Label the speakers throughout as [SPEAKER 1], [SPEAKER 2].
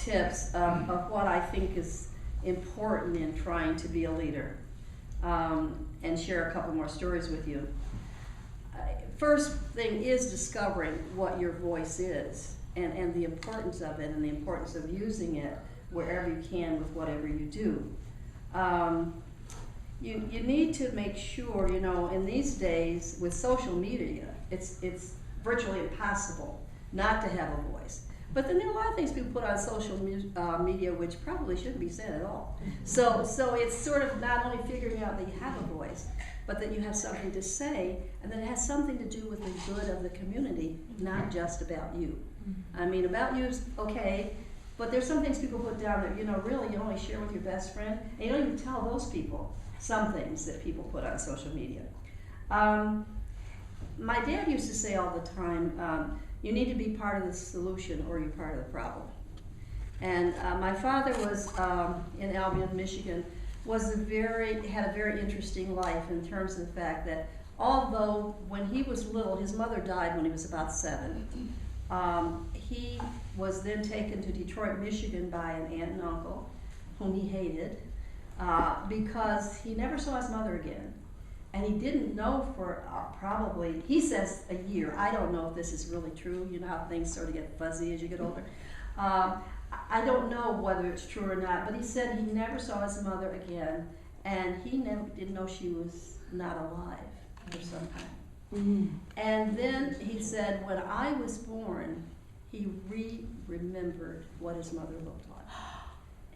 [SPEAKER 1] tips of what I think is important in trying to be a leader, and share a couple more stories with you. First thing is discovering what your voice is, and the importance of it, and the importance of using it wherever you can with whatever you do. You need to make sure, you know, in these days with social media, it's virtually impossible not to have a voice. But then there are a lot of things people put on social media which probably shouldn't be said at all. So it's sort of not only figuring out that you have a voice, but that you have something to say, and that it has something to do with the good of the community, not just about you. I mean, about you is okay, but there's some things people put down that, you know, really you only share with your best friend, and you don't even tell those people some things that people put on social media. My dad used to say all the time, you need to be part of the solution or you're part of the problem. And my father was in Albion, Michigan, had a very interesting life in terms of the fact that although when he was little, his mother died when he was about 7. He was then taken to Detroit, Michigan by an aunt and uncle whom he hated because he never saw his mother again. And he didn't know for probably, he says a year. I don't know if this is really true. You know how things sort of get fuzzy as you get older. I don't know whether it's true or not, but he said he never saw his mother again, and he didn't know she was not alive for some time. And then he said, when I was born, he remembered what his mother looked like.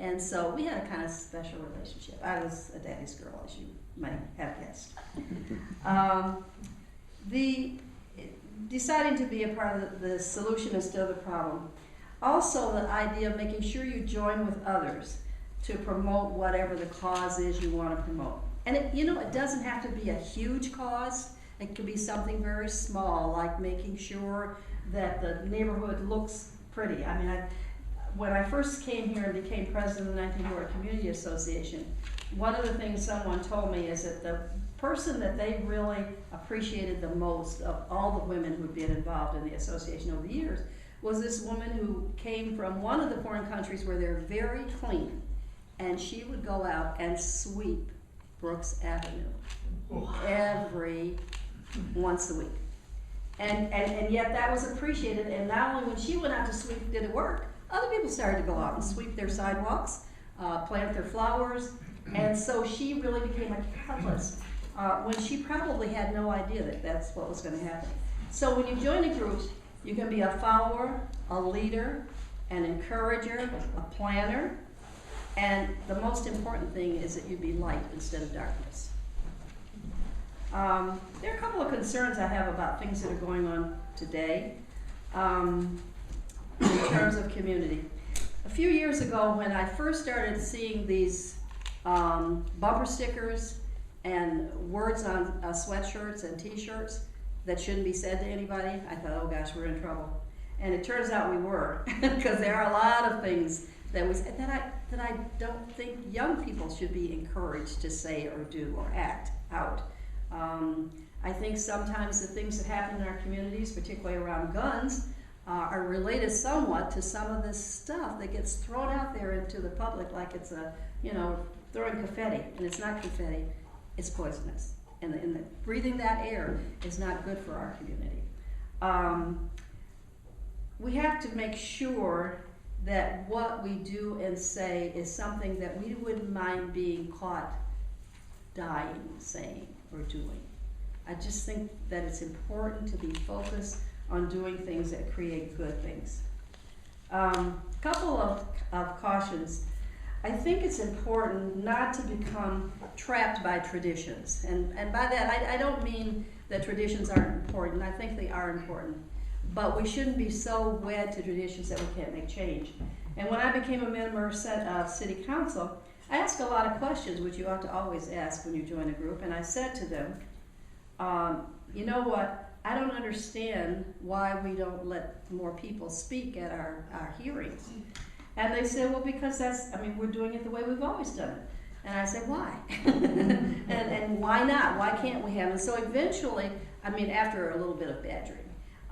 [SPEAKER 1] And so we had a kind of special relationship. I was a daddy's girl, as you might have guessed. Deciding to be a part of the solution instead of the problem. Also, the idea of making sure you join with others to promote whatever the cause is you want to promote. And it doesn't have to be a huge cause. It could be something very small, like making sure that the neighborhood looks pretty. I mean, when I first came here and became president of the 19th Ward Community Association, one of the things someone told me is that the person that they really appreciated the most of all the women who'd been involved in the association over the years was this woman who came from one of the foreign countries where they're very clean, and she would go out and sweep Brooks Avenue every once a week. And yet that was appreciated, and not only when she went out to sweep did it work, other people started to go out and sweep their sidewalks, plant their flowers, and so she really became a catalyst when she probably had no idea that that's what was going to happen. So when you join a group, you can be a follower, a leader, an encourager, a planner, and the most important thing is that you be light instead of darkness. There are a couple of concerns I have about things that are going on today in terms of community. A few years ago, when I first started seeing these bumper stickers and words on sweatshirts and t-shirts that shouldn't be said to anybody, I thought, oh gosh, we're in trouble. And it turns out we were, because there are a lot of things that I don't think young people should be encouraged to say or do or act out. I think sometimes the things that happen in our communities, particularly around guns, are related somewhat to some of this stuff that gets thrown out there into the public like it's throwing confetti, and it's not confetti, it's poisonous. And breathing that air is not good for our community. We have to make sure that what we do and say is something that we wouldn't mind being caught dying, saying, or doing. I just think that it's important to be focused on doing things that create good things. Couple of cautions. I think it's important not to become trapped by traditions. And by that, I don't mean that traditions aren't important. I think they are important. But we shouldn't be so wed to traditions that we can't make change. And when I became a member of City Council, I asked a lot of questions, which you ought to always ask when you join a group. And I said to them, you know what? I don't understand why we don't let more people speak at our hearings. And they said, well, because we're doing it the way we've always done it. And I said, why? and why not? Why can't we have it? And so eventually, after a little bit of badgering,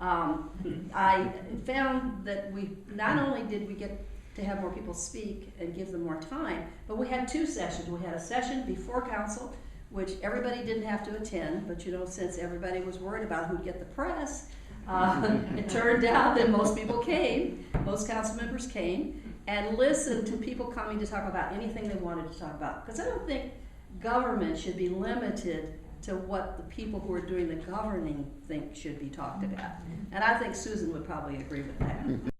[SPEAKER 1] I found that not only did we get to have more people speak and give them more time. But we had two sessions. We had a session before council, which everybody didn't have to attend, but you know, since everybody was worried about who'd get the press, it turned out that most people came, most council members came, and listened to people coming to talk about anything they wanted to talk about. Because I don't think government should be limited to what the people who are doing the governing think should be talked about. And I think Susan would probably agree with that.